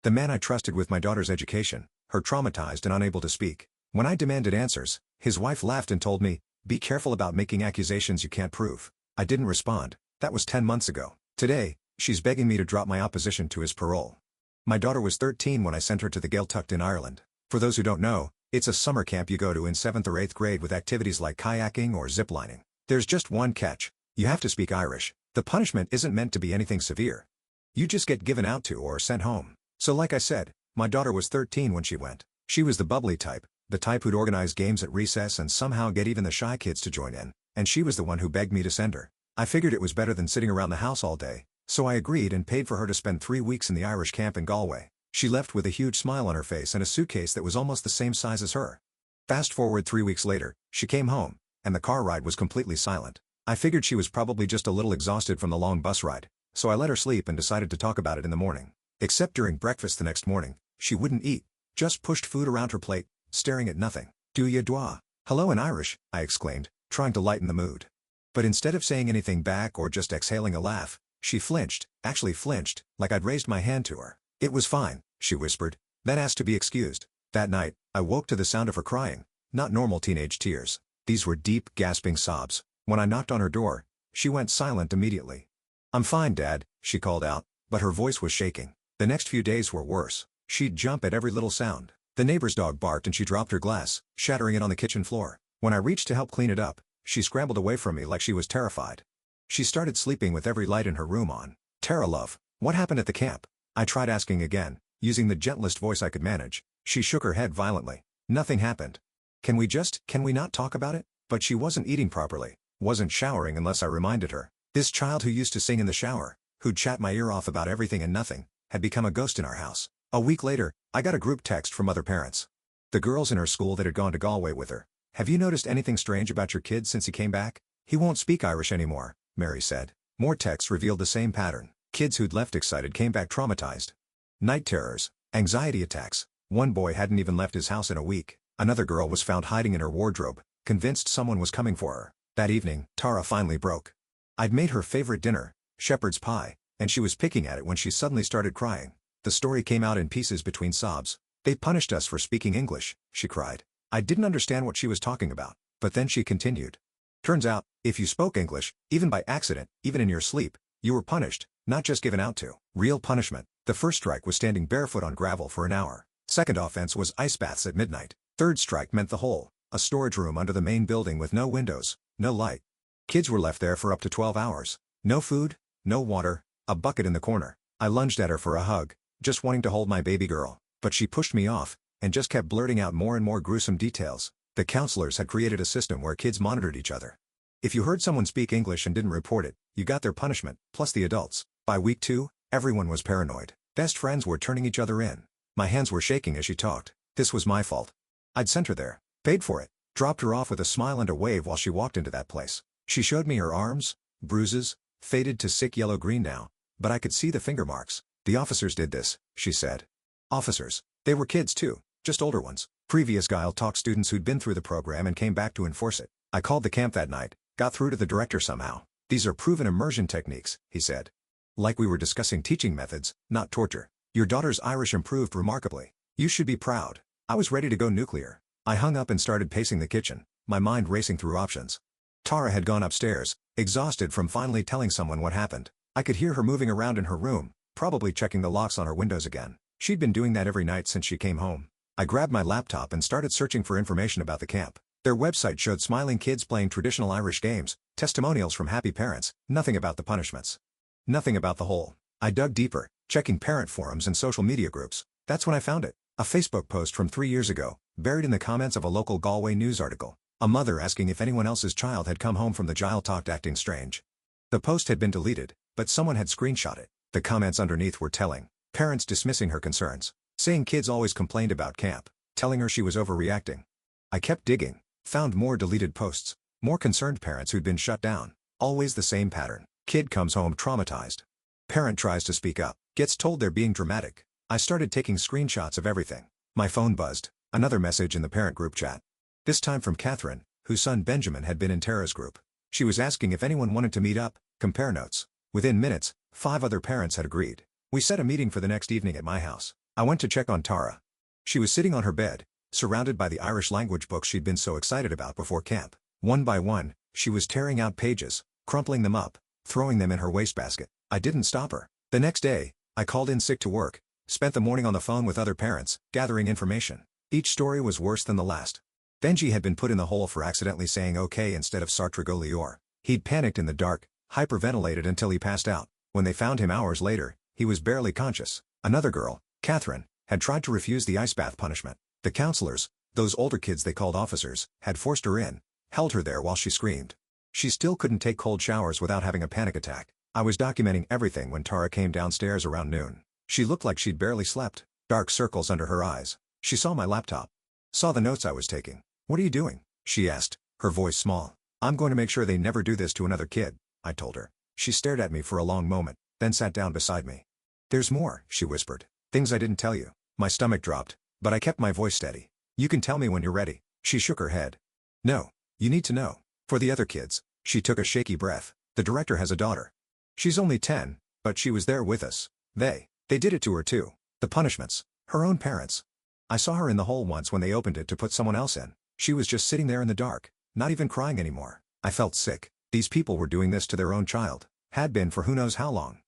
The man I trusted with my daughter's education, her traumatized and unable to speak. When I demanded answers, his wife laughed and told me, "Be careful about making accusations you can't prove." I didn't respond. That was 10 months ago. Today, she's begging me to drop my opposition to his parole. My daughter was 13 when I sent her to the Gaeltacht in Ireland. For those who don't know, it's a summer camp you go to in 7th or 8th grade with activities like kayaking or ziplining. There's just one catch. You have to speak Irish. The punishment isn't meant to be anything severe. You just get given out to or sent home. So like I said, my daughter was 13 when she went. She was the bubbly type, the type who'd organize games at recess and somehow get even the shy kids to join in, and she was the one who begged me to send her. I figured it was better than sitting around the house all day, so I agreed and paid for her to spend 3 weeks in the Irish camp in Galway. She left with a huge smile on her face and a suitcase that was almost the same size as her. Fast forward 3 weeks later, she came home, and the car ride was completely silent. I figured she was probably just a little exhausted from the long bus ride, so I let her sleep and decided to talk about it in the morning. Except during breakfast the next morning, she wouldn't eat, just pushed food around her plate, staring at nothing. "Do you dwa? Hello in Irish," I exclaimed, trying to lighten the mood. But instead of saying anything back or just exhaling a laugh, she flinched, actually flinched, like I'd raised my hand to her. "It was fine," she whispered, then asked to be excused. That night, I woke to the sound of her crying, not normal teenage tears. These were deep, gasping sobs. When I knocked on her door, she went silent immediately. "I'm fine, Dad," she called out, but her voice was shaking. The next few days were worse. She'd jump at every little sound. The neighbor's dog barked and she dropped her glass, shattering it on the kitchen floor. When I reached to help clean it up, she scrambled away from me like she was terrified. She started sleeping with every light in her room on. "Tara, love, what happened at the camp?" I tried asking again, using the gentlest voice I could manage. She shook her head violently. "Nothing happened. Can we not talk about it?" But she wasn't eating properly, wasn't showering unless I reminded her. This child who used to sing in the shower, who'd chat my ear off about everything and nothing, had become a ghost in our house. A week later, I got a group text from other parents. The girls in her school that had gone to Galway with her. "Have you noticed anything strange about your kid since he came back? He won't speak Irish anymore," Mary said. More texts revealed the same pattern. Kids who'd left excited came back traumatized. Night terrors, anxiety attacks. One boy hadn't even left his house in a week. Another girl was found hiding in her wardrobe, convinced someone was coming for her. That evening, Tara finally broke. I'd made her favorite dinner, shepherd's pie, and she was picking at it when she suddenly started crying. The story came out in pieces between sobs. "They punished us for speaking English," she cried. I didn't understand what she was talking about, but then she continued. "Turns out, if you spoke English, even by accident, even in your sleep, you were punished, not just given out to. Real punishment." The first strike was standing barefoot on gravel for an hour. Second offense was ice baths at midnight. Third strike meant the hole, a storage room under the main building with no windows, no light. Kids were left there for up to 12 hours. No food, no water, a bucket in the corner. I lunged at her for a hug, just wanting to hold my baby girl, but she pushed me off, and just kept blurting out more and more gruesome details. The counselors had created a system where kids monitored each other. If you heard someone speak English and didn't report it, you got their punishment, plus the adults. By week 2, everyone was paranoid. Best friends were turning each other in. My hands were shaking as she talked. This was my fault. I'd sent her there, paid for it, dropped her off with a smile and a wave while she walked into that place. She showed me her arms, bruises, faded to sick yellow-green now, but I could see the finger marks. "The officers did this," she said. Officers. They were kids too, just older ones. Previous Gaeltacht students who'd been through the program and came back to enforce it. I called the camp that night, got through to the director somehow. "These are proven immersion techniques," he said. Like we were discussing teaching methods, not torture. "Your daughter's Irish improved remarkably. You should be proud." I was ready to go nuclear. I hung up and started pacing the kitchen, my mind racing through options. Tara had gone upstairs, exhausted from finally telling someone what happened. I could hear her moving around in her room, probably checking the locks on her windows again. She'd been doing that every night since she came home. I grabbed my laptop and started searching for information about the camp. Their website showed smiling kids playing traditional Irish games, testimonials from happy parents, nothing about the punishments. Nothing about the hole. I dug deeper, checking parent forums and social media groups. That's when I found it. A Facebook post from 3 years ago, buried in the comments of a local Galway news article. A mother asking if anyone else's child had come home from the Gaeltacht acting strange. The post had been deleted, but someone had screenshot it. The comments underneath were telling. Parents dismissing her concerns, saying kids always complained about camp, telling her she was overreacting. I kept digging, found more deleted posts, more concerned parents who'd been shut down. Always the same pattern. Kid comes home traumatized. Parent tries to speak up, gets told they're being dramatic. I started taking screenshots of everything. My phone buzzed. Another message in the parent group chat. This time from Catherine, whose son Benjamin had been in Tara's group. She was asking if anyone wanted to meet up, compare notes. Within minutes, 5 other parents had agreed. We set a meeting for the next evening at my house. I went to check on Tara. She was sitting on her bed, surrounded by the Irish language books she'd been so excited about before camp. One by one, she was tearing out pages, crumpling them up, throwing them in her wastebasket. I didn't stop her. The next day, I called in sick to work, spent the morning on the phone with other parents, gathering information. Each story was worse than the last. Benji had been put in the hole for accidentally saying okay instead of Sartre-Gaulior. He'd panicked in the dark, hyperventilated until he passed out. When they found him hours later, he was barely conscious. Another girl, Catherine, had tried to refuse the ice bath punishment. The counselors, those older kids they called officers, had forced her in, held her there while she screamed. She still couldn't take cold showers without having a panic attack. I was documenting everything when Tara came downstairs around noon. She looked like she'd barely slept, dark circles under her eyes. She saw my laptop. Saw the notes I was taking. "What are you doing?" she asked, her voice small. "I'm going to make sure they never do this to another kid," I told her. She stared at me for a long moment, then sat down beside me. "There's more," she whispered. "Things I didn't tell you." My stomach dropped, but I kept my voice steady. "You can tell me when you're ready." She shook her head. "No. You need to know. For the other kids." She took a shaky breath. "The director has a daughter. She's only 10, but she was there with us. They did it to her too. The punishments. Her own parents. I saw her in the hole once when they opened it to put someone else in. She was just sitting there in the dark, not even crying anymore. I felt sick. These people were doing this to their own child. Had been for who knows how long."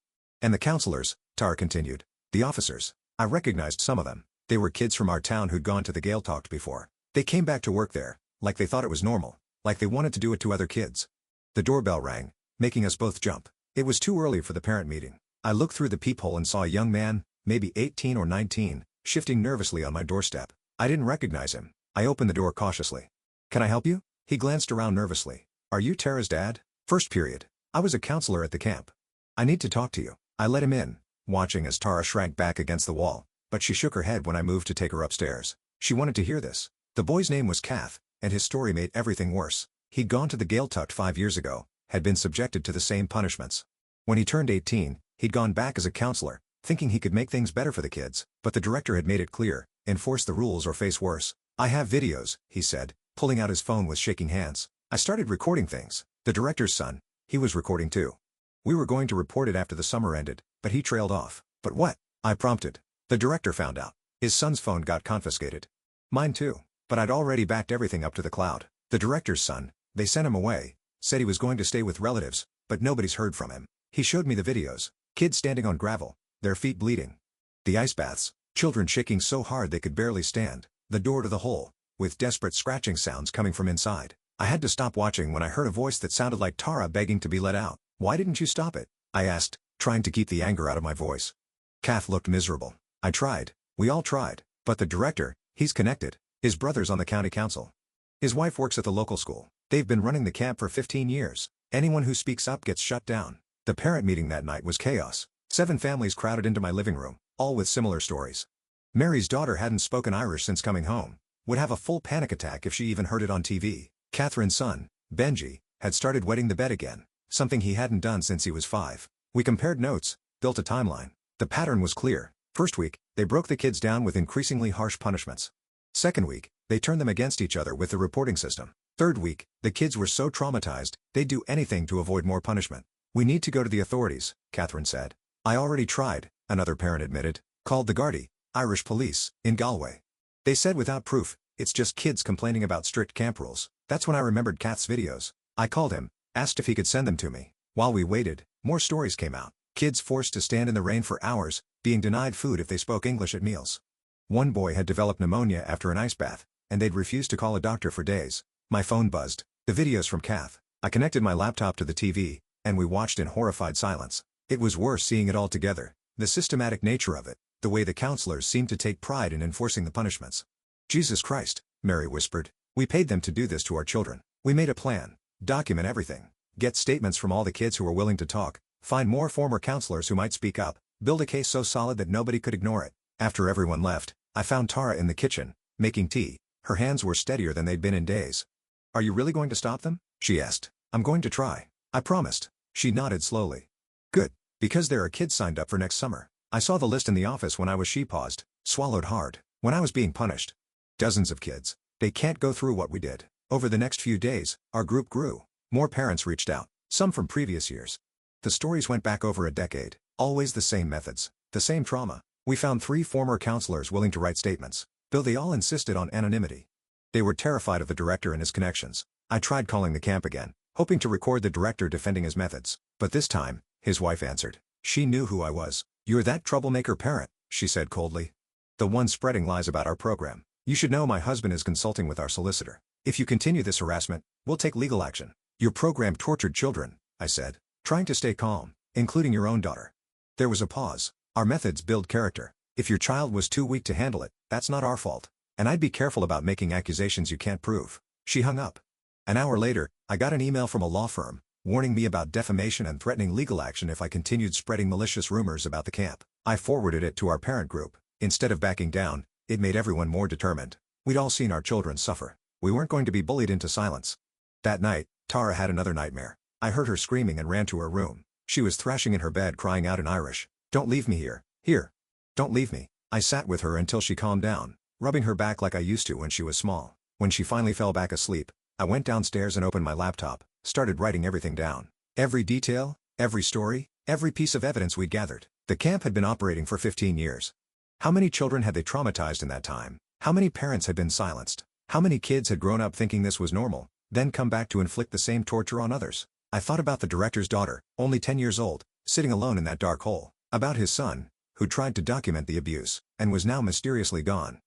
"And the counselors," Tara continued. "The officers. I recognized some of them. They were kids from our town who'd gone to the Gaeltacht before. They came back to work there, like they thought it was normal, like they wanted to do it to other kids." The doorbell rang, making us both jump. It was too early for the parent meeting. I looked through the peephole and saw a young man, maybe 18 or 19, shifting nervously on my doorstep. I didn't recognize him. I opened the door cautiously. "Can I help you?" He glanced around nervously. "Are you Tara's dad?" "First period. I was a counselor at the camp. I need to talk to you." I let him in, watching as Tara shrank back against the wall, but she shook her head when I moved to take her upstairs. She wanted to hear this. The boy's name was Kath, and his story made everything worse. He'd gone to the Gaeltacht 5 years ago, had been subjected to the same punishments. When he turned 18, he'd gone back as a counselor, thinking he could make things better for the kids, but the director had made it clear, enforce the rules or face worse. "I have videos," he said, pulling out his phone with shaking hands. I started recording things. The director's son, he was recording too. We were going to report it after the summer ended, but he trailed off. "But what?" I prompted. "The director found out. His son's phone got confiscated. Mine too. But I'd already backed everything up to the cloud. The director's son, they sent him away, said he was going to stay with relatives, but nobody's heard from him." He showed me the videos. Kids standing on gravel, their feet bleeding. The ice baths, children shaking so hard they could barely stand. The door to the hole, with desperate scratching sounds coming from inside. I had to stop watching when I heard a voice that sounded like Tara begging to be let out. "Why didn't you stop it?" I asked, trying to keep the anger out of my voice. Kath looked miserable. "I tried. We all tried. But the director, he's connected. His brother's on the county council. His wife works at the local school. They've been running the camp for 15 years. Anyone who speaks up gets shut down." The parent meeting that night was chaos. 7 families crowded into my living room, all with similar stories. Mary's daughter hadn't spoken Irish since coming home, would have a full panic attack if she even heard it on TV. Catherine's son, Benji, had started wetting the bed again, something he hadn't done since he was 5. We compared notes, built a timeline. The pattern was clear. First week, they broke the kids down with increasingly harsh punishments. Second week, they turned them against each other with the reporting system. Third week, the kids were so traumatized, they'd do anything to avoid more punishment. "We need to go to the authorities," Catherine said. "I already tried," another parent admitted. "Called the Gardaí, Irish police, in Galway. They said without proof, it's just kids complaining about strict camp rules." That's when I remembered Kath's videos. I called him, asked if he could send them to me. While we waited, more stories came out. Kids forced to stand in the rain for hours, being denied food if they spoke English at meals. One boy had developed pneumonia after an ice bath, and they'd refused to call a doctor for days. My phone buzzed. The videos from Kath. I connected my laptop to the TV, and we watched in horrified silence. It was worse seeing it all together, the systematic nature of it, the way the counselors seemed to take pride in enforcing the punishments. "Jesus Christ," Mary whispered. "We paid them to do this to our children. We made a plan, document everything, get statements from all the kids who were willing to talk, find more former counselors who might speak up, build a case so solid that nobody could ignore it." After everyone left, I found Tara in the kitchen, making tea. Her hands were steadier than they'd been in days. "Are you really going to stop them?" she asked. "I'm going to try. I promised." She nodded slowly. "Good, because there are kids signed up for next summer. I saw the list in the office when I was." She paused, swallowed hard. "When I was being punished. Dozens of kids. They can't go through what we did." Over the next few days, our group grew. More parents reached out, some from previous years. The stories went back over a decade. Always the same methods, the same trauma. We found 3 former counselors willing to write statements, though they all insisted on anonymity. They were terrified of the director and his connections. I tried calling the camp again, hoping to record the director defending his methods, but this time, his wife answered. She knew who I was. "You're that troublemaker parent," she said coldly. "The one spreading lies about our program. You should know my husband is consulting with our solicitor. If you continue this harassment, we'll take legal action." "Your program tortured children," I said, trying to stay calm, "including your own daughter." There was a pause. "Our methods build character. If your child was too weak to handle it, that's not our fault. And I'd be careful about making accusations you can't prove." She hung up. An hour later, I got an email from a law firm, warning me about defamation and threatening legal action if I continued spreading malicious rumors about the camp. I forwarded it to our parent group. Instead of backing down, it made everyone more determined. We'd all seen our children suffer. We weren't going to be bullied into silence. That night, Tara had another nightmare. I heard her screaming and ran to her room. She was thrashing in her bed crying out in Irish, "Don't leave me here. Here. Don't leave me." I sat with her until she calmed down, rubbing her back like I used to when she was small. When she finally fell back asleep, I went downstairs and opened my laptop, started writing everything down. Every detail, every story, every piece of evidence we'd gathered. The camp had been operating for 15 years. How many children had they traumatized in that time? How many parents had been silenced? How many kids had grown up thinking this was normal, then come back to inflict the same torture on others? I thought about the director's daughter, only 10 years old, sitting alone in that dark hole. About his son, who tried to document the abuse, and was now mysteriously gone.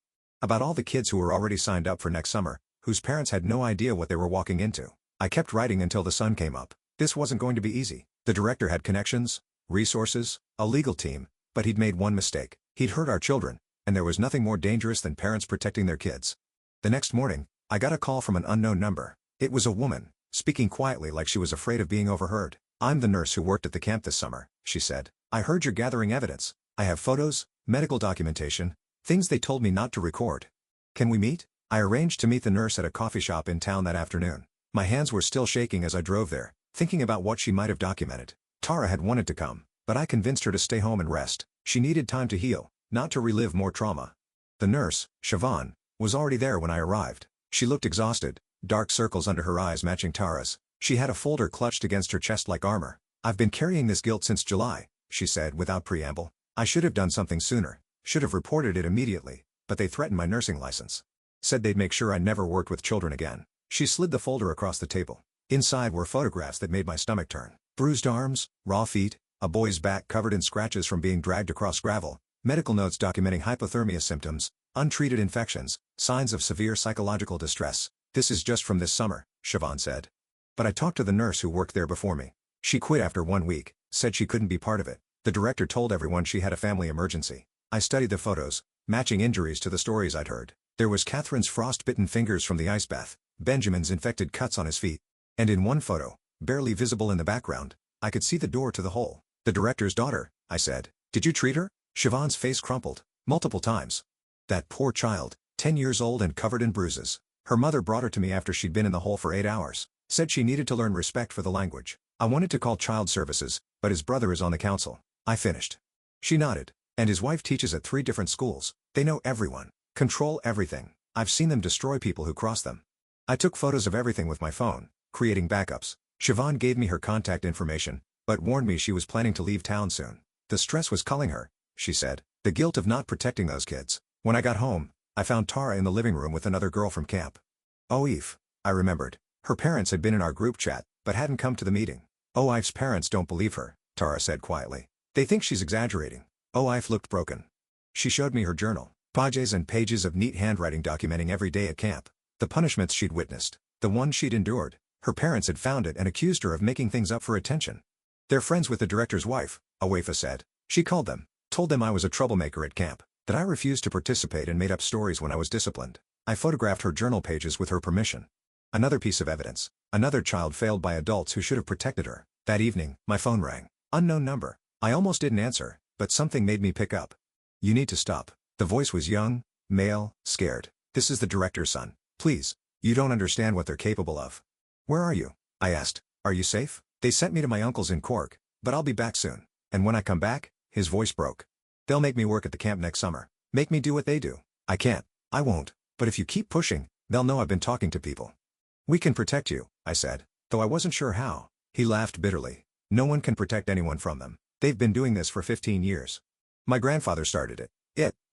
About all the kids who were already signed up for next summer, whose parents had no idea what they were walking into. I kept writing until the sun came up. This wasn't going to be easy. The director had connections, resources, a legal team, but he'd made one mistake. He'd hurt our children, and there was nothing more dangerous than parents protecting their kids. The next morning, I got a call from an unknown number. It was a woman, speaking quietly like she was afraid of being overheard. "I'm the nurse who worked at the camp this summer," she said. "I heard you're gathering evidence. I have photos, medical documentation, things they told me not to record. Can we meet?" I arranged to meet the nurse at a coffee shop in town that afternoon. My hands were still shaking as I drove there, thinking about what she might have documented. Tara had wanted to come, but I convinced her to stay home and rest. She needed time to heal, not to relive more trauma. The nurse, Siobhan, was already there when I arrived. She looked exhausted, dark circles under her eyes matching Tara's. She had a folder clutched against her chest like armor. "I've been carrying this guilt since July," she said without preamble. "I should have done something sooner, should have reported it immediately, but they threatened my nursing license. Said they'd make sure I never worked with children again." She slid the folder across the table. Inside were photographs that made my stomach turn. Bruised arms, raw feet, a boy's back covered in scratches from being dragged across gravel, medical notes documenting hypothermia symptoms, untreated infections, signs of severe psychological distress. "This is just from this summer," Siobhan said. But I talked to the nurse who worked there before me. She quit after 1 week, said she couldn't be part of it. The director told everyone she had a family emergency. I studied the photos, matching injuries to the stories I'd heard. There was Catherine's frostbitten fingers from the ice bath, Benjamin's infected cuts on his feet. And in one photo, barely visible in the background, I could see the door to the hole. "The director's daughter," I said. "Did you treat her?" Siobhan's face crumpled. "Multiple times. That poor child, 10 years old and covered in bruises. Her mother brought her to me after she'd been in the hole for 8 hours. Said she needed to learn respect for the language. I wanted to call child services, but his brother is on the council." I finished. She nodded. "And his wife teaches at 3 different schools. They know everyone. Control everything. I've seen them destroy people who cross them." I took photos of everything with my phone, creating backups. Siobhan gave me her contact information, but warned me she was planning to leave town soon. "The stress was culling her," she said. "The guilt of not protecting those kids." When I got home, I found Tara in the living room with another girl from camp. Oif, I remembered. Her parents had been in our group chat, but hadn't come to the meeting. Oif's parents don't believe her, Tara said quietly. "They think she's exaggerating." Oif looked broken. She showed me her journal, pages and pages of neat handwriting documenting every day at camp. The punishments she'd witnessed, the ones she'd endured. Her parents had found it and accused her of making things up for attention. "They're friends with the director's wife," Oifa said. "She called them, told them I was a troublemaker at camp, that I refused to participate and made up stories when I was disciplined." I photographed her journal pages with her permission. Another piece of evidence. Another child failed by adults who should have protected her. That evening, my phone rang. Unknown number. I almost didn't answer, but something made me pick up. "You need to stop." The voice was young, male, scared. "This is the director's son. Please. You don't understand what they're capable of." "Where are you?" I asked. "Are you safe?" "They sent me to my uncle's in Cork, but I'll be back soon. And when I come back," his voice broke. "They'll make me work at the camp next summer. Make me do what they do." "I can't." "I won't. But if you keep pushing, they'll know I've been talking to people." "We can protect you," I said, though I wasn't sure how. He laughed bitterly. "No one can protect anyone from them. They've been doing this for 15 years. My grandfather started it.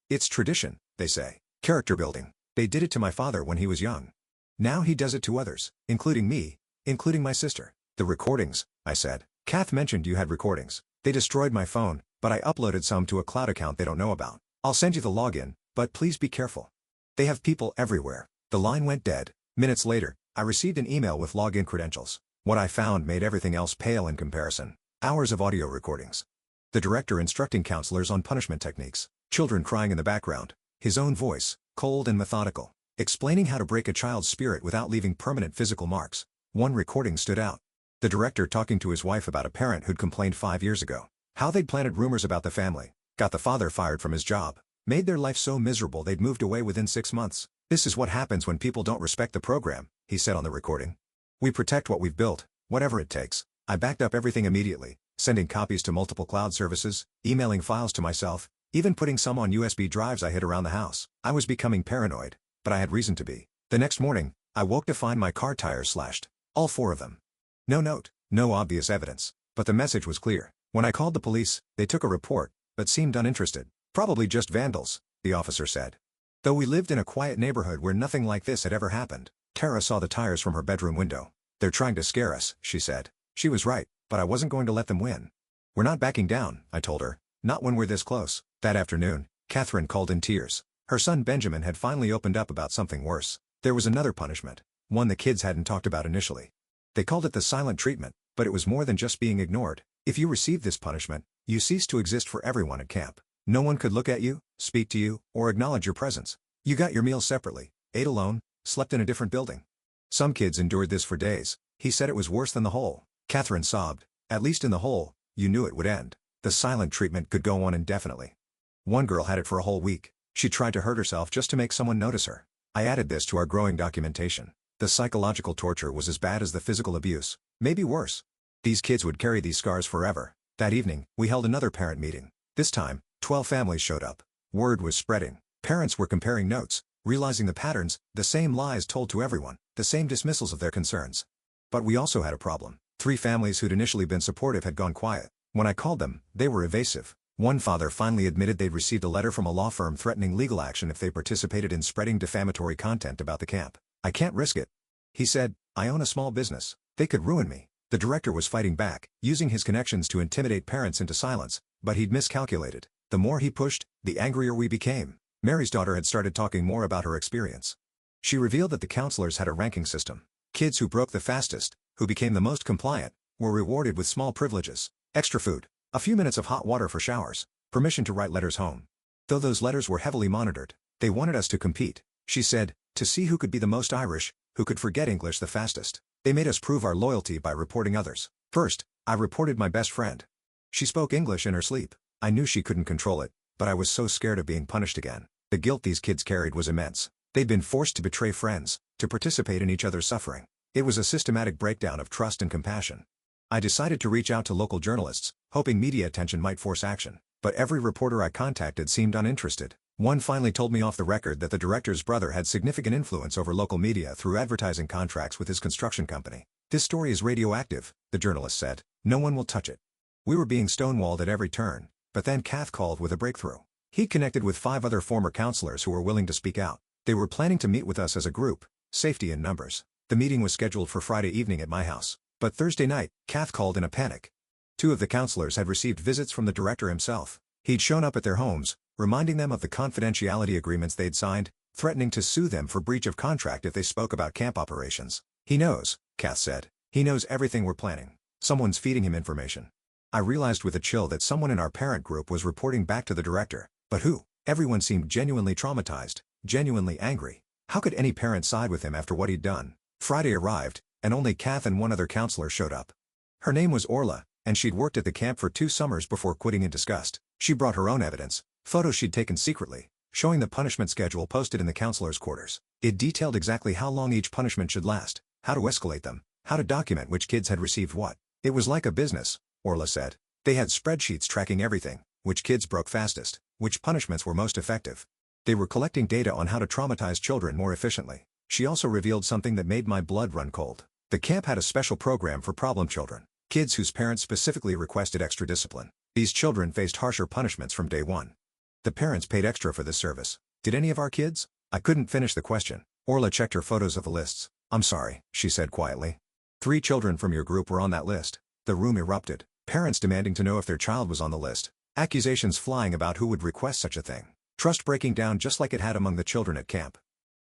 It's tradition, they say. Character building. They did it to my father when he was young. Now he does it to others, including me, including my sister. The recordings, I said. Kath mentioned you had recordings. They destroyed my phone, but I uploaded some to a cloud account they don't know about. I'll send you the login, but please be careful. They have people everywhere. The line went dead. Minutes later, I received an email with login credentials. What I found made everything else pale in comparison. Hours of audio recordings. The director instructing counselors on punishment techniques. Children crying in the background. His own voice, cold and methodical, explaining how to break a child's spirit without leaving permanent physical marks. One recording stood out. The director talking to his wife about a parent who'd complained 5 years ago. How they'd planted rumors about the family, got the father fired from his job, made their life so miserable they'd moved away within 6 months. This is what happens when people don't respect the program, he said on the recording. We protect what we've built, whatever it takes. I backed up everything immediately, sending copies to multiple cloud services, emailing files to myself, even putting some on USB drives I hid around the house. I was becoming paranoid, but I had reason to be. The next morning, I woke to find my car tires slashed. All 4 of them. No note, no obvious evidence, but the message was clear. When I called the police, they took a report, but seemed uninterested. Probably just vandals, the officer said. Though we lived in a quiet neighborhood where nothing like this had ever happened, Tara saw the tires from her bedroom window. They're trying to scare us, she said. She was right, but I wasn't going to let them win. We're not backing down, I told her. Not when we're this close. That afternoon, Catherine called in tears. Her son Benjamin had finally opened up about something worse. There was another punishment, one the kids hadn't talked about initially. They called it the silent treatment, but it was more than just being ignored. If you received this punishment, you ceased to exist for everyone at camp. No one could look at you, speak to you, or acknowledge your presence. You got your meals separately, ate alone, slept in a different building. Some kids endured this for days. He said it was worse than the hole. Catherine sobbed. At least in the hole, you knew it would end. The silent treatment could go on indefinitely. One girl had it for a whole week. She tried to hurt herself just to make someone notice her. I added this to our growing documentation. The psychological torture was as bad as the physical abuse, maybe worse. These kids would carry these scars forever. That evening, we held another parent meeting. This time, 12 families showed up. Word was spreading. Parents were comparing notes, realizing the patterns, the same lies told to everyone, the same dismissals of their concerns. But we also had a problem. 3 families who'd initially been supportive had gone quiet. When I called them, they were evasive. One father finally admitted they'd received a letter from a law firm threatening legal action if they participated in spreading defamatory content about the camp. I can't risk it. He said, I own a small business. They could ruin me. The director was fighting back, using his connections to intimidate parents into silence, but he'd miscalculated. The more he pushed, the angrier we became. Mary's daughter had started talking more about her experience. She revealed that the counselors had a ranking system. Kids who broke the fastest, who became the most compliant, were rewarded with small privileges, extra food, a few minutes of hot water for showers, permission to write letters home. Though those letters were heavily monitored, they wanted us to compete, she said, to see who could be the most Irish, who could forget English the fastest. They made us prove our loyalty by reporting others. First, I reported my best friend. She spoke English in her sleep. I knew she couldn't control it, but I was so scared of being punished again. The guilt these kids carried was immense. They'd been forced to betray friends, to participate in each other's suffering. It was a systematic breakdown of trust and compassion. I decided to reach out to local journalists, hoping media attention might force action. But every reporter I contacted seemed uninterested. One finally told me off the record that the director's brother had significant influence over local media through advertising contracts with his construction company. This story is radioactive, the journalist said. No one will touch it. We were being stonewalled at every turn, but then Kath called with a breakthrough. He connected with 5 other former counselors who were willing to speak out. They were planning to meet with us as a group, safety in numbers. The meeting was scheduled for Friday evening at my house. But Thursday night, Kath called in a panic. 2 of the counselors had received visits from the director himself. He'd shown up at their homes, reminding them of the confidentiality agreements they'd signed, threatening to sue them for breach of contract if they spoke about camp operations. He knows, Kath said. He knows everything we're planning. Someone's feeding him information. I realized with a chill that someone in our parent group was reporting back to the director. But who? Everyone seemed genuinely traumatized, genuinely angry. How could any parent side with him after what he'd done? Friday arrived, and only Kath and one other counselor showed up. Her name was Orla, and she'd worked at the camp for 2 summers before quitting in disgust. She brought her own evidence, photos she'd taken secretly, showing the punishment schedule posted in the counselors' quarters. It detailed exactly how long each punishment should last, how to escalate them, how to document which kids had received what. It was like a business, Orla said. They had spreadsheets tracking everything, which kids broke fastest, which punishments were most effective. They were collecting data on how to traumatize children more efficiently. She also revealed something that made my blood run cold. The camp had a special program for problem children, kids whose parents specifically requested extra discipline. These children faced harsher punishments from day one. The parents paid extra for this service. Did any of our kids? I couldn't finish the question. Orla checked her photos of the lists. I'm sorry, she said quietly. 3 children from your group were on that list. The room erupted. Parents demanding to know if their child was on the list. Accusations flying about who would request such a thing. Trust breaking down just like it had among the children at camp.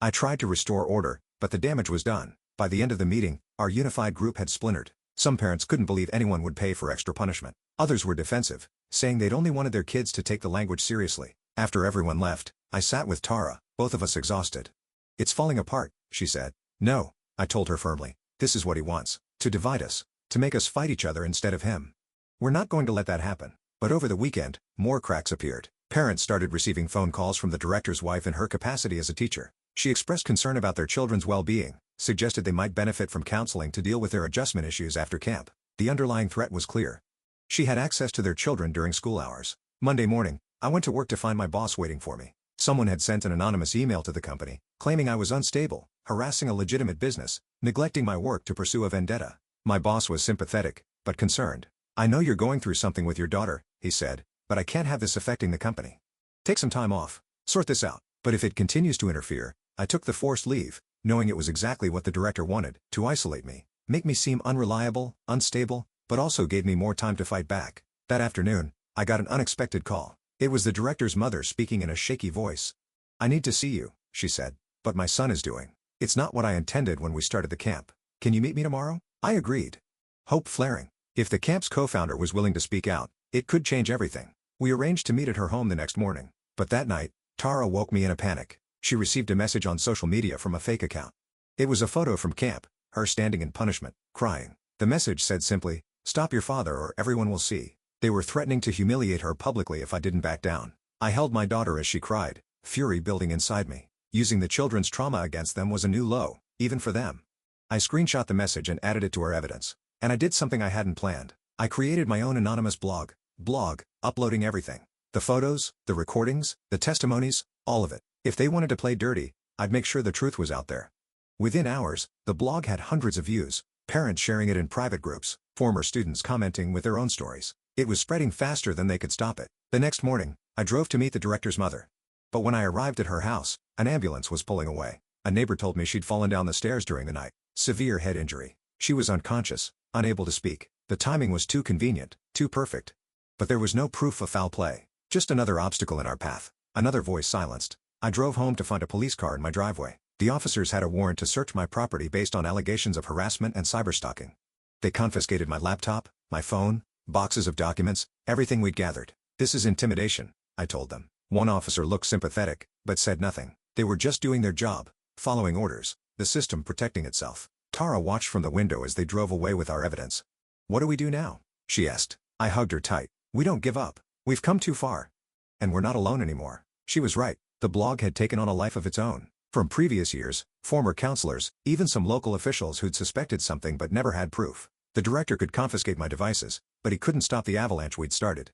I tried to restore order, but the damage was done. By the end of the meeting, our unified group had splintered. Some parents couldn't believe anyone would pay for extra punishment. Others were defensive, saying they'd only wanted their kids to take the language seriously. After everyone left, I sat with Tara, both of us exhausted. It's falling apart, she said. No, I told her firmly. This is what he wants. To divide us. To make us fight each other instead of him. We're not going to let that happen. But over the weekend, more cracks appeared. Parents started receiving phone calls from the director's wife in her capacity as a teacher. She expressed concern about their children's well-being, suggested they might benefit from counseling to deal with their adjustment issues after camp. The underlying threat was clear. She had access to their children during school hours. Monday morning, I went to work to find my boss waiting for me. Someone had sent an anonymous email to the company, claiming I was unstable, harassing a legitimate business, neglecting my work to pursue a vendetta. My boss was sympathetic, but concerned. I know you're going through something with your daughter, he said, but I can't have this affecting the company. Take some time off. Sort this out. But if it continues to interfere, I took the forced leave, knowing it was exactly what the director wanted, to isolate me, make me seem unreliable, unstable, but also gave me more time to fight back. That afternoon, I got an unexpected call. It was the director's mother speaking in a shaky voice. I need to see you, she said, but my son is doing. It's not what I intended when we started the camp. Can you meet me tomorrow? I agreed. Hope flaring. If the camp's co-founder was willing to speak out, it could change everything. We arranged to meet at her home the next morning. But that night, Tara woke me in a panic. She received a message on social media from a fake account. It was a photo from camp, her standing in punishment, crying. The message said simply, "Stop your father or everyone will see." They were threatening to humiliate her publicly if I didn't back down. I held my daughter as she cried, fury building inside me. Using the children's trauma against them was a new low, even for them. I screenshot the message and added it to our evidence. And I did something I hadn't planned. I created my own anonymous blog, uploading everything. The photos, the recordings, the testimonies, all of it. If they wanted to play dirty, I'd make sure the truth was out there. Within hours, the blog had hundreds of views, parents sharing it in private groups, former students commenting with their own stories. It was spreading faster than they could stop it. The next morning, I drove to meet the director's mother. But when I arrived at her house, an ambulance was pulling away. A neighbor told me she'd fallen down the stairs during the night. Severe head injury. She was unconscious, unable to speak. The timing was too convenient, too perfect. But there was no proof of foul play. Just another obstacle in our path. Another voice silenced. I drove home to find a police car in my driveway. The officers had a warrant to search my property based on allegations of harassment and cyberstalking. They confiscated my laptop, my phone, boxes of documents, everything we'd gathered. This is intimidation, I told them. One officer looked sympathetic, but said nothing. They were just doing their job, following orders, the system protecting itself. Tara watched from the window as they drove away with our evidence. What do we do now? She asked. I hugged her tight. We don't give up. We've come too far. And we're not alone anymore. She was right. The blog had taken on a life of its own. From previous years, former counselors, even some local officials who'd suspected something but never had proof. The director could confiscate my devices, but he couldn't stop the avalanche we'd started.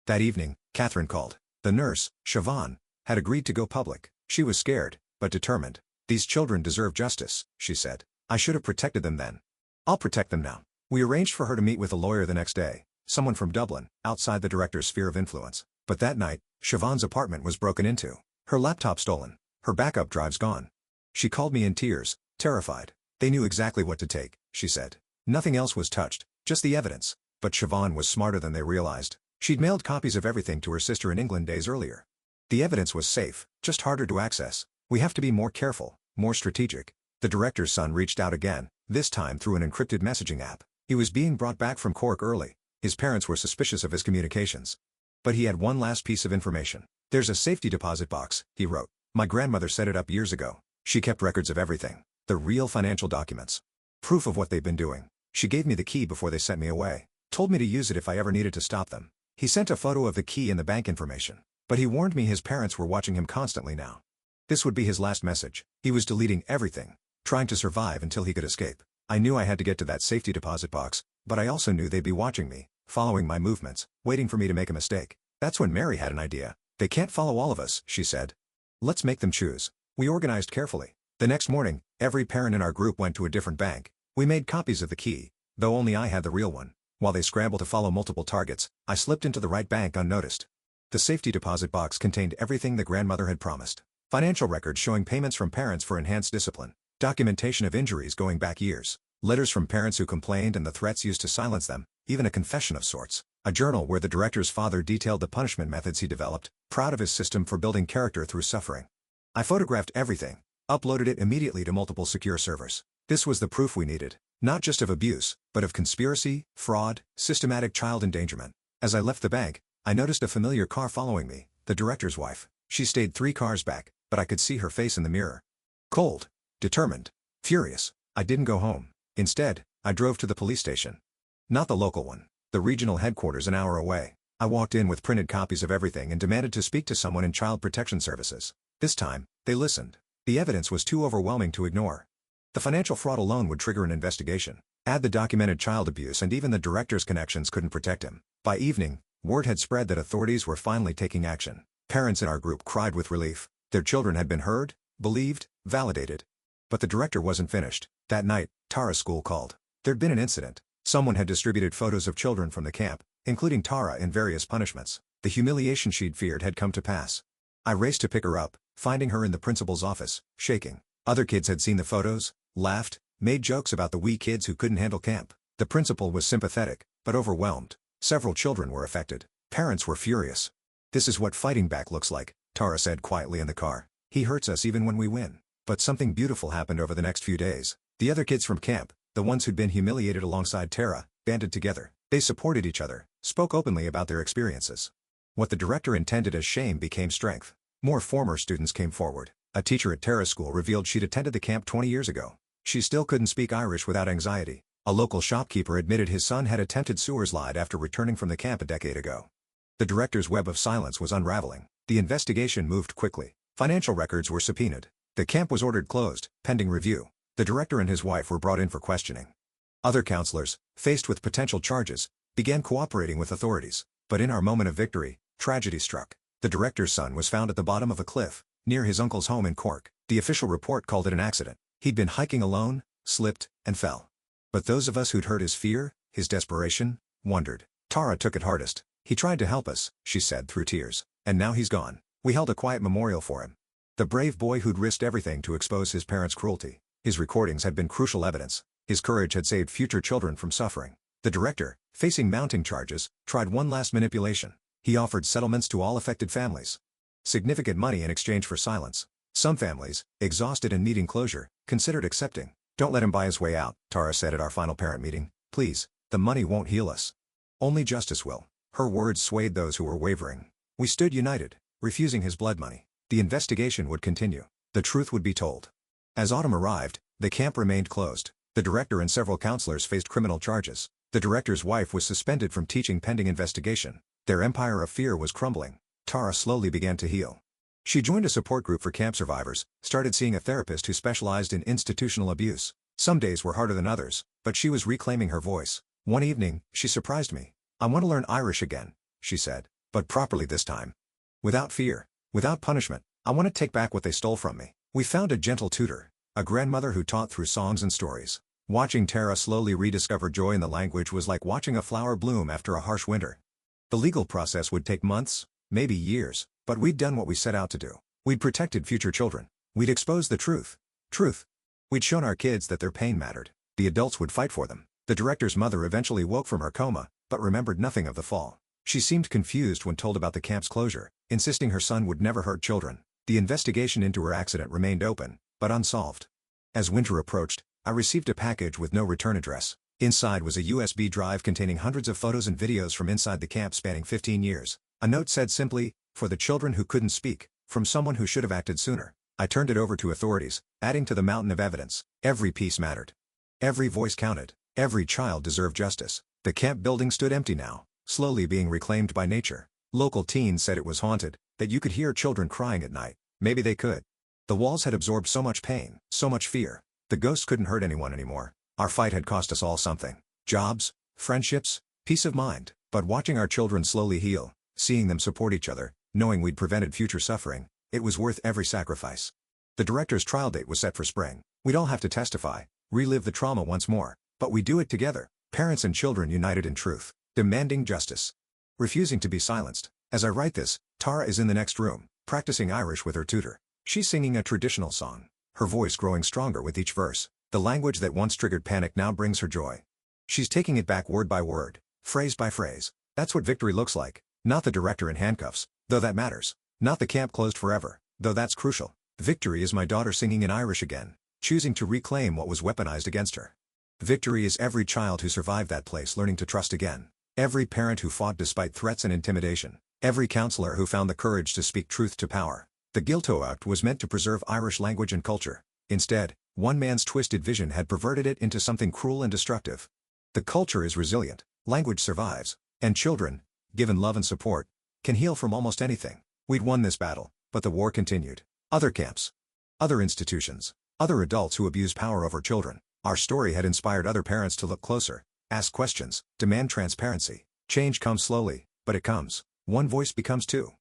That evening, Catherine called. The nurse, Siobhan, had agreed to go public. She was scared, but determined. These children deserve justice, she said. I should have protected them then. I'll protect them now. We arranged for her to meet with a lawyer the next day, someone from Dublin, outside the director's sphere of influence. But that night, Siobhan's apartment was broken into. Her laptop stolen. Her backup drives gone. She called me in tears, terrified. They knew exactly what to take, she said. Nothing else was touched, just the evidence. But Siobhan was smarter than they realized. She'd mailed copies of everything to her sister in England days earlier. The evidence was safe, just harder to access. We have to be more careful, more strategic. The director's son reached out again, this time through an encrypted messaging app. He was being brought back from Cork early. His parents were suspicious of his communications. But he had one last piece of information. There's a safety deposit box, he wrote. My grandmother set it up years ago. She kept records of everything. The real financial documents. Proof of what they've been doing. She gave me the key before they sent me away. Told me to use it if I ever needed to stop them. He sent a photo of the key and the bank information. But he warned me his parents were watching him constantly now. This would be his last message. He was deleting everything, trying to survive until he could escape. I knew I had to get to that safety deposit box, but I also knew they'd be watching me, following my movements, waiting for me to make a mistake. That's when Mary had an idea. They can't follow all of us, she said. Let's make them choose. We organized carefully. The next morning, every parent in our group went to a different bank. We made copies of the key, though only I had the real one. While they scrambled to follow multiple targets, I slipped into the right bank unnoticed. The safety deposit box contained everything the grandmother had promised. Financial records showing payments from parents for enhanced discipline. Documentation of injuries going back years. Letters from parents who complained and the threats used to silence them, even a confession of sorts. A journal where the director's father detailed the punishment methods he developed, proud of his system for building character through suffering. I photographed everything, uploaded it immediately to multiple secure servers. This was the proof we needed, not just of abuse, but of conspiracy, fraud, systematic child endangerment. As I left the bank, I noticed a familiar car following me, the director's wife. She stayed 3 cars back, but I could see her face in the mirror. Cold, determined, furious. I didn't go home. Instead, I drove to the police station. Not the local one, the regional headquarters an hour away. I walked in with printed copies of everything and demanded to speak to someone in Child Protection Services. This time, they listened. The evidence was too overwhelming to ignore. The financial fraud alone would trigger an investigation. Add the documented child abuse and even the director's connections couldn't protect him. By evening, word had spread that authorities were finally taking action. Parents in our group cried with relief. Their children had been heard, believed, validated. But the director wasn't finished. That night, Tara's school called. There'd been an incident. Someone had distributed photos of children from the camp, including Tara in various punishments. The humiliation she'd feared had come to pass. I raced to pick her up, finding her in the principal's office, shaking. Other kids had seen the photos, laughed, made jokes about the wee kids who couldn't handle camp. The principal was sympathetic, but overwhelmed. Several children were affected. Parents were furious. "This is what fighting back looks like," Tara said quietly in the car. "He hurts us even when we win." But something beautiful happened over the next few days. The other kids from camp, the ones who'd been humiliated alongside Tara, banded together. They supported each other, spoke openly about their experiences. What the director intended as shame became strength. More former students came forward. A teacher at Tara's school revealed she'd attended the camp 20 years ago. She still couldn't speak Irish without anxiety. A local shopkeeper admitted his son had attempted suicide after returning from the camp a decade ago. The director's web of silence was unraveling. The investigation moved quickly. Financial records were subpoenaed. The camp was ordered closed, pending review. The director and his wife were brought in for questioning. Other counselors, faced with potential charges, began cooperating with authorities. But in our moment of victory, tragedy struck. The director's son was found at the bottom of a cliff, near his uncle's home in Cork. The official report called it an accident. He'd been hiking alone, slipped, and fell. But those of us who'd heard his fear, his desperation, wondered. Tara took it hardest. "He tried to help us," she said through tears. "And now he's gone." We held a quiet memorial for him. The brave boy who'd risked everything to expose his parents' cruelty. His recordings had been crucial evidence. His courage had saved future children from suffering. The director, facing mounting charges, tried one last manipulation. He offered settlements to all affected families. Significant money in exchange for silence. Some families, exhausted and needing closure, considered accepting. "Don't let him buy his way out," Tara said at our final parent meeting. "Please, the money won't heal us. Only justice will." Her words swayed those who were wavering. We stood united, refusing his blood money. The investigation would continue. The truth would be told. As autumn arrived, the camp remained closed. The director and several counselors faced criminal charges. The director's wife was suspended from teaching pending investigation. Their empire of fear was crumbling. Tara slowly began to heal. She joined a support group for camp survivors, started seeing a therapist who specialized in institutional abuse. Some days were harder than others, but she was reclaiming her voice. One evening, she surprised me. "I want to learn Irish again," she said, "but properly this time. Without fear, without punishment. I want to take back what they stole from me." We found a gentle tutor, a grandmother who taught through songs and stories. Watching Tara slowly rediscover joy in the language was like watching a flower bloom after a harsh winter. The legal process would take months, maybe years, but we'd done what we set out to do. We'd protected future children. We'd exposed the truth. We'd shown our kids that their pain mattered. The adults would fight for them. The director's mother eventually woke from her coma, but remembered nothing of the fall. She seemed confused when told about the camp's closure, insisting her son would never hurt children. The investigation into her accident remained open, but unsolved. As winter approached, I received a package with no return address. Inside was a USB drive containing hundreds of photos and videos from inside the camp spanning 15 years. A note said simply, "For the children who couldn't speak, from someone who should have acted sooner." I turned it over to authorities, adding to the mountain of evidence. Every piece mattered. Every voice counted. Every child deserved justice. The camp building stood empty now, slowly being reclaimed by nature. Local teens said it was haunted, that you could hear children crying at night. Maybe they could. The walls had absorbed so much pain, so much fear. The ghosts couldn't hurt anyone anymore. Our fight had cost us all something. Jobs, friendships, peace of mind. But watching our children slowly heal, seeing them support each other, knowing we'd prevented future suffering, it was worth every sacrifice. The director's trial date was set for spring. We'd all have to testify, relive the trauma once more. But we do it together. Parents and children united in truth, demanding justice, refusing to be silenced. As I write this, Tara is in the next room, practicing Irish with her tutor. She's singing a traditional song, her voice growing stronger with each verse. The language that once triggered panic now brings her joy. She's taking it back word by word, phrase by phrase. That's what victory looks like. Not the director in handcuffs, though that matters. Not the camp closed forever, though that's crucial. Victory is my daughter singing in Irish again, choosing to reclaim what was weaponized against her. Victory is every child who survived that place learning to trust again. Every parent who fought despite threats and intimidation. Every counselor who found the courage to speak truth to power. The Guilto Act was meant to preserve Irish language and culture. Instead, one man's twisted vision had perverted it into something cruel and destructive. The culture is resilient, language survives, and children, given love and support, can heal from almost anything. We'd won this battle, but the war continued. Other camps, other institutions, other adults who abuse power over children. Our story had inspired other parents to look closer, ask questions, demand transparency. Change comes slowly, but it comes. One voice becomes two.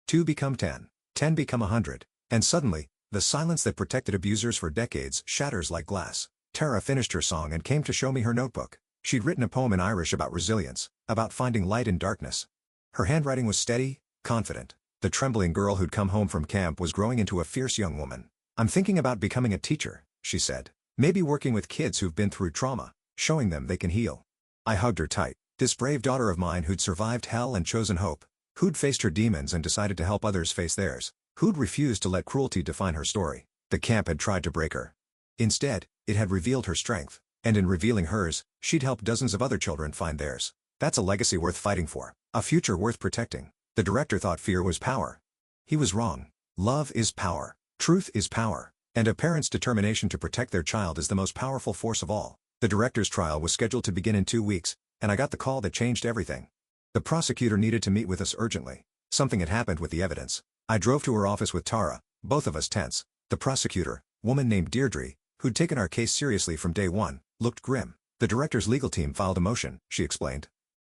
Two become 10. 10 become 100. And suddenly, the silence that protected abusers for decades shatters like glass. Tara finished her song and came to show me her notebook. She'd written a poem in Irish about resilience, about finding light in darkness. Her handwriting was steady, confident. The trembling girl who'd come home from camp was growing into a fierce young woman. "I'm thinking about becoming a teacher," she said. "Maybe working with kids who've been through trauma, showing them they can heal." I hugged her tight. This brave daughter of mine who'd survived hell and chosen hope. Who'd faced her demons and decided to help others face theirs. Who'd refused to let cruelty define her story. The camp had tried to break her. Instead, it had revealed her strength. And in revealing hers, she'd helped dozens of other children find theirs. That's a legacy worth fighting for. A future worth protecting. The director thought fear was power. He was wrong. Love is power. Truth is power. And a parent's determination to protect their child is the most powerful force of all. The director's trial was scheduled to begin in 2 weeks, and I got the call that changed everything. The prosecutor needed to meet with us urgently. Something had happened with the evidence. I drove to her office with Tara, both of us tense. The prosecutor, woman named Deirdre, who'd taken our case seriously from day one, looked grim. "The director's legal team filed a motion," she explained.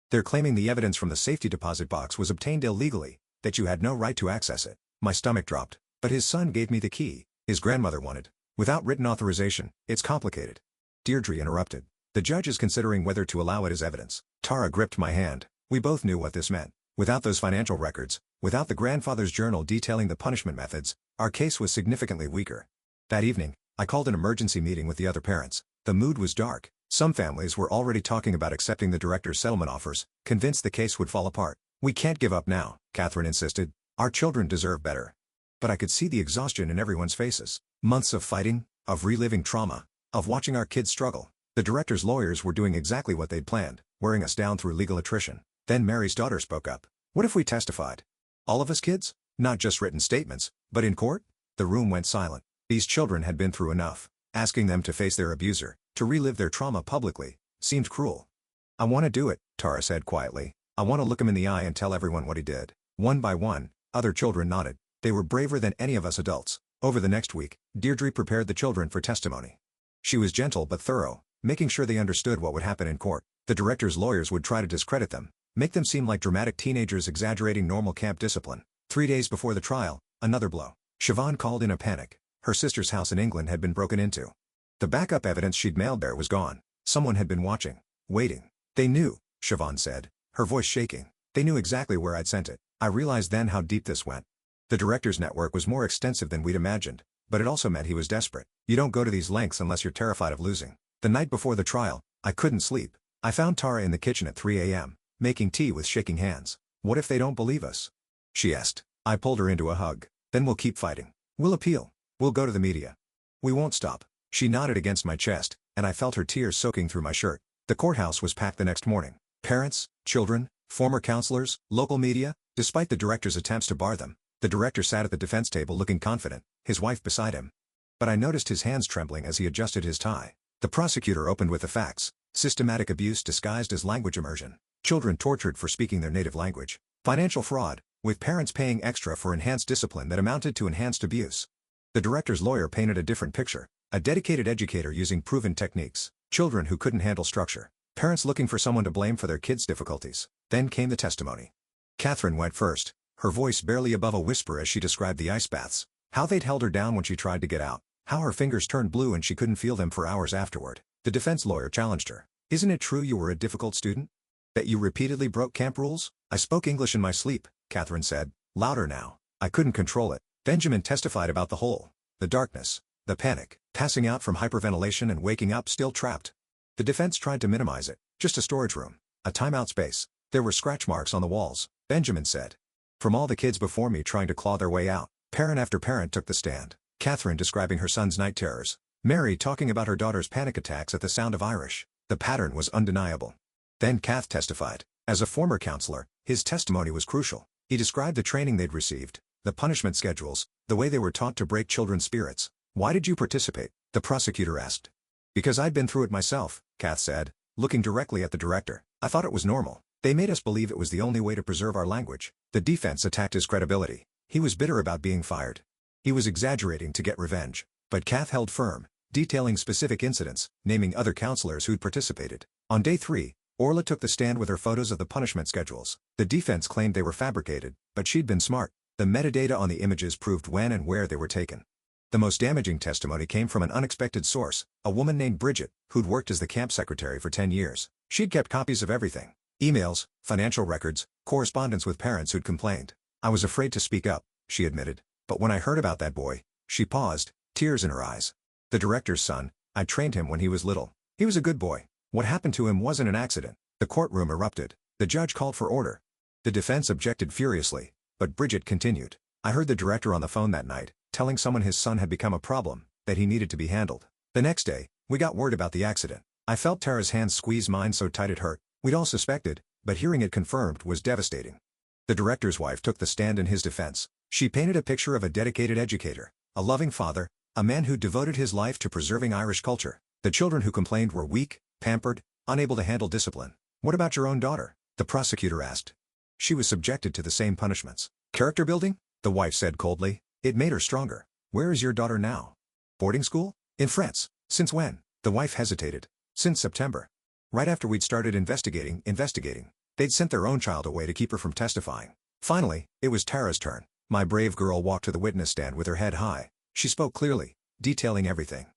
"They're claiming the evidence from the safety deposit box was obtained illegally, that you had no right to access it." My stomach dropped. "But his son gave me the key. His grandmother wanted. Without written authorization, it's complicated." Deirdre interrupted. "The judge is considering whether to allow it as evidence." Tara gripped my hand. We both knew what this meant. Without those financial records, without the grandfather's journal detailing the punishment methods, our case was significantly weaker. That evening, I called an emergency meeting with the other parents. The mood was dark. Some families were already talking about accepting the director's settlement offers, convinced the case would fall apart. "We can't give up now," Catherine insisted. "Our children deserve better." But I could see the exhaustion in everyone's faces. Months of fighting, of reliving trauma, of watching our kids struggle. The director's lawyers were doing exactly what they'd planned, wearing us down through legal attrition. Then Mary's daughter spoke up. "What if we testified? All of us kids? Not just written statements, but in court?" The room went silent. These children had been through enough. Asking them to face their abuser, to relive their trauma publicly, seemed cruel. "I want to do it," Tara said quietly. "I want to look him in the eye and tell everyone what he did." One by one, other children nodded. They were braver than any of us adults. Over the next week, Deirdre prepared the children for testimony. She was gentle but thorough, making sure they understood what would happen in court. The director's lawyers would try to discredit them, make them seem like dramatic teenagers exaggerating normal camp discipline. 3 days before the trial, another blow. Siobhan called in a panic. Her sister's house in England had been broken into. The backup evidence she'd mailed there was gone. Someone had been watching, waiting. "They knew," Siobhan said, her voice shaking. "They knew exactly where I'd sent it." I realized then how deep this went. The director's network was more extensive than we'd imagined, but it also meant he was desperate. You don't go to these lengths unless you're terrified of losing. The night before the trial, I couldn't sleep. I found Tara in the kitchen at 3 a.m., making tea with shaking hands. "What if they don't believe us?" she asked. I pulled her into a hug. "Then we'll keep fighting. We'll appeal. We'll go to the media. We won't stop." She nodded against my chest, and I felt her tears soaking through my shirt. The courthouse was packed the next morning. Parents, children, former counselors, local media, despite the director's attempts to bar them. The director sat at the defense table looking confident, his wife beside him. But I noticed his hands trembling as he adjusted his tie. The prosecutor opened with the facts. Systematic abuse disguised as language immersion. Children tortured for speaking their native language. Financial fraud, with parents paying extra for enhanced discipline that amounted to enhanced abuse. The director's lawyer painted a different picture. A dedicated educator using proven techniques. Children who couldn't handle structure. Parents looking for someone to blame for their kids' difficulties. Then came the testimony. Catherine went first, her voice barely above a whisper as she described the ice baths. How they'd held her down when she tried to get out. How her fingers turned blue and she couldn't feel them for hours afterward. The defense lawyer challenged her. Isn't it true you were a difficult student? That you repeatedly broke camp rules? I spoke English in my sleep, Catherine said, louder now. I couldn't control it. Benjamin testified about the hole, the darkness, the panic, passing out from hyperventilation and waking up still trapped. The defense tried to minimize it, just a storage room, a timeout space. There were scratch marks on the walls, Benjamin said. From all the kids before me trying to claw their way out. Parent after parent took the stand. Catherine describing her son's night terrors. Mary talking about her daughter's panic attacks at the sound of Irish. The pattern was undeniable. Then Kath testified. As a former counselor, his testimony was crucial. He described the training they'd received, the punishment schedules, the way they were taught to break children's spirits. Why did you participate? The prosecutor asked. Because I'd been through it myself, Kath said, looking directly at the director. I thought it was normal. They made us believe it was the only way to preserve our language. The defense attacked his credibility. He was bitter about being fired. He was exaggerating to get revenge. But Kath held firm, detailing specific incidents, naming other counselors who'd participated. On day 3, Orla took the stand with her photos of the punishment schedules. The defense claimed they were fabricated, but she'd been smart. The metadata on the images proved when and where they were taken. The most damaging testimony came from an unexpected source, a woman named Bridget, who'd worked as the camp secretary for 10 years. She'd kept copies of everything. Emails, financial records, correspondence with parents who'd complained. I was afraid to speak up, she admitted. But when I heard about that boy, she paused, tears in her eyes. The director's son, I trained him when he was little. He was a good boy. What happened to him wasn't an accident. The courtroom erupted. The judge called for order. The defense objected furiously, but Bridget continued. I heard the director on the phone that night, telling someone his son had become a problem, that he needed to be handled. The next day, we got word about the accident. I felt Tara's hands squeeze mine so tight it hurt. We'd all suspected, but hearing it confirmed was devastating. The director's wife took the stand in his defense. She painted a picture of a dedicated educator, a loving father, a man who devoted his life to preserving Irish culture. The children who complained were weak, pampered, unable to handle discipline. What about your own daughter? The prosecutor asked. She was subjected to the same punishments. Character building? The wife said coldly. It made her stronger. Where is your daughter now? Boarding school? In France. Since when? The wife hesitated. Since September. Right after we'd started investigating. They'd sent their own child away to keep her from testifying. Finally, it was Tara's turn. My brave girl walked to the witness stand with her head high. She spoke clearly, detailing everything.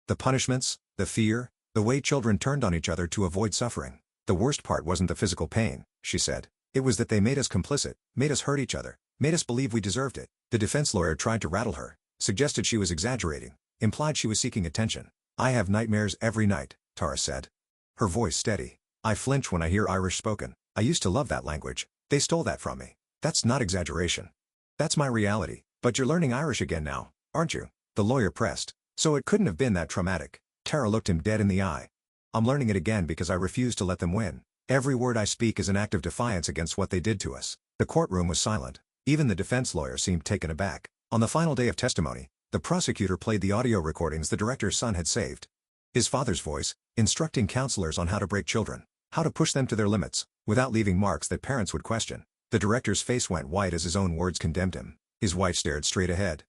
The punishments, the fear, the way children turned on each other to avoid suffering. The worst part wasn't the physical pain, she said. It was that they made us complicit, made us hurt each other, made us believe we deserved it. The defense lawyer tried to rattle her, suggested she was exaggerating, implied she was seeking attention. I have nightmares every night, Tara said. Her voice steady. I flinch when I hear Irish spoken. I used to love that language. They stole that from me. That's not exaggeration. That's my reality. But you're learning Irish again now, aren't you? The lawyer pressed. So it couldn't have been that traumatic. Tara looked him dead in the eye. I'm learning it again because I refuse to let them win. Every word I speak is an act of defiance against what they did to us. The courtroom was silent. Even the defense lawyer seemed taken aback. On the final day of testimony, the prosecutor played the audio recordings the director's son had saved. His father's voice, instructing counselors on how to break children, how to push them to their limits, without leaving marks that parents would question. The director's face went white as his own words condemned him. His wife stared straight ahead.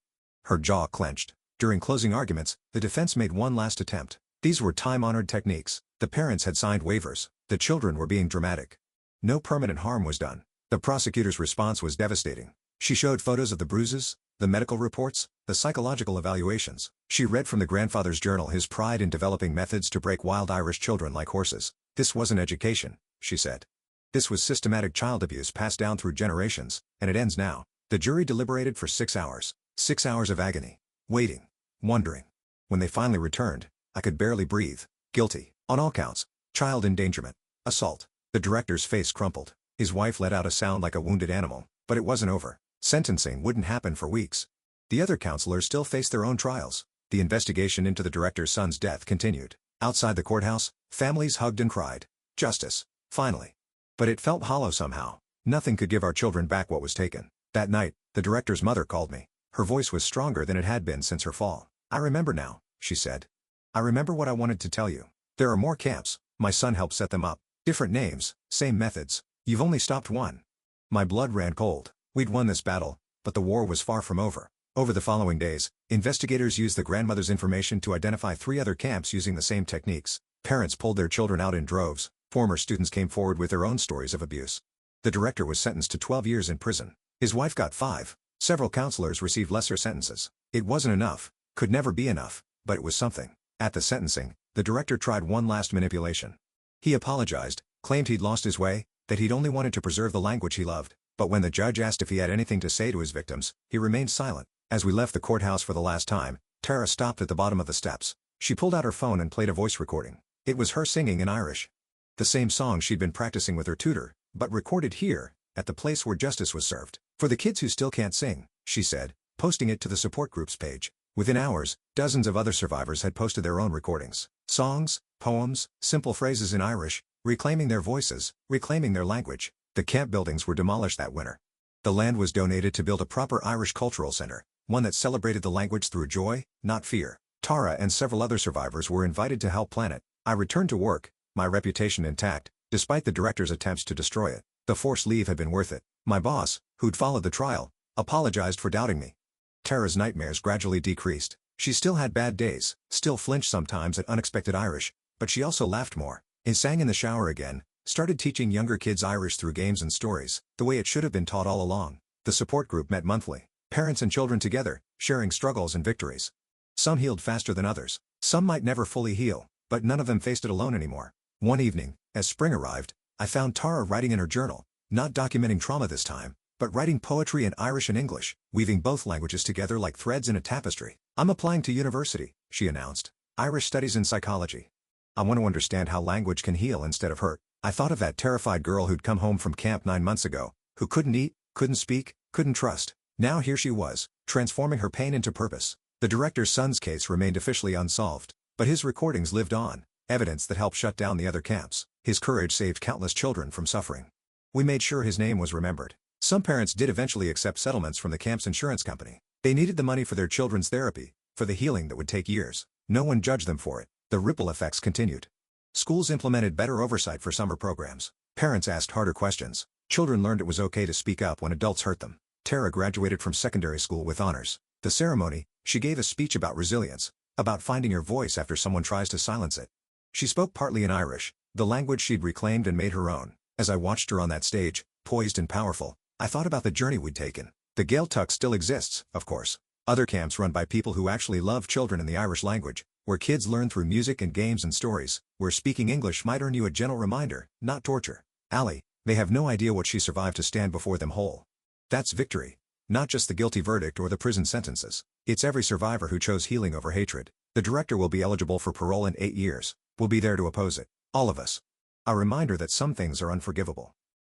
Her jaw clenched. During closing arguments, the defense made one last attempt. These were time-honored techniques. The parents had signed waivers. The children were being dramatic. No permanent harm was done. The prosecutor's response was devastating. She showed photos of the bruises, the medical reports, the psychological evaluations. She read from the grandfather's journal his pride in developing methods to break wild Irish children like horses. This wasn't education, she said. This was systematic child abuse passed down through generations, and it ends now. The jury deliberated for 6 hours. 6 hours of agony. Waiting. Wondering. When they finally returned, I could barely breathe. Guilty. On all counts. Child endangerment. Assault. The director's face crumpled. His wife let out a sound like a wounded animal. But it wasn't over. Sentencing wouldn't happen for weeks. The other counselors still faced their own trials. The investigation into the director's son's death continued. Outside the courthouse, families hugged and cried. Justice. Finally. But it felt hollow somehow. Nothing could give our children back what was taken. That night, the director's mother called me. Her voice was stronger than it had been since her fall. I remember now, she said. I remember what I wanted to tell you. There are more camps. My son helped set them up. Different names, same methods. You've only stopped one. My blood ran cold. We'd won this battle, but the war was far from over. Over the following days, investigators used the grandmother's information to identify 3 other camps using the same techniques. Parents pulled their children out in droves. Former students came forward with their own stories of abuse. The director was sentenced to 12 years in prison. His wife got 5. Several counselors received lesser sentences. It wasn't enough, could never be enough, but it was something. At the sentencing, the director tried one last manipulation. He apologized, claimed he'd lost his way, that he'd only wanted to preserve the language he loved. But when the judge asked if he had anything to say to his victims, he remained silent. As we left the courthouse for the last time, Tara stopped at the bottom of the steps. She pulled out her phone and played a voice recording. It was her singing in Irish. The same song she'd been practicing with her tutor, but recorded here, at the place where justice was served. For the kids who still can't sing, she said, posting it to the support groups page. Within hours, dozens of other survivors had posted their own recordings. Songs, poems, simple phrases in Irish, reclaiming their voices, reclaiming their language. The camp buildings were demolished that winter. The land was donated to build a proper Irish cultural center, one that celebrated the language through joy, not fear. Tara and several other survivors were invited to help plan it. I returned to work, my reputation intact, despite the director's attempts to destroy it. The forced leave had been worth it. My boss, who'd followed the trial, apologized for doubting me. Tara's nightmares gradually decreased. She still had bad days, still flinched sometimes at unexpected Irish, but she also laughed more. He sang in the shower again, started teaching younger kids Irish through games and stories, the way it should have been taught all along. The support group met monthly, parents and children together, sharing struggles and victories. Some healed faster than others. Some might never fully heal, but none of them faced it alone anymore. One evening, as spring arrived, I found Tara writing in her journal, not documenting trauma this time, but writing poetry in Irish and English, weaving both languages together like threads in a tapestry. I'm applying to university, she announced. Irish studies in psychology. I want to understand how language can heal instead of hurt. I thought of that terrified girl who'd come home from camp 9 months ago, who couldn't eat, couldn't speak, couldn't trust. Now here she was, transforming her pain into purpose. The director's son's case remained officially unsolved, but his recordings lived on, evidence that helped shut down the other camps. His courage saved countless children from suffering. We made sure his name was remembered. Some parents did eventually accept settlements from the camp's insurance company. They needed the money for their children's therapy, for the healing that would take years. No one judged them for it. The ripple effects continued. Schools implemented better oversight for summer programs. Parents asked harder questions. Children learned it was okay to speak up when adults hurt them. Tara graduated from secondary school with honors. The ceremony, she gave a speech about resilience, about finding your voice after someone tries to silence it. She spoke partly in Irish, the language she'd reclaimed and made her own. As I watched her on that stage, poised and powerful, I thought about the journey we'd taken. The Gaeltacht still exists, of course. Other camps run by people who actually love children in the Irish language, where kids learn through music and games and stories, where speaking English might earn you a gentle reminder, not torture. Ali, they have no idea what she survived to stand before them whole. That's victory. Not just the guilty verdict or the prison sentences. It's every survivor who chose healing over hatred. The director will be eligible for parole in 8 years. We'll be there to oppose it. All of us. A reminder that some things are unforgivable.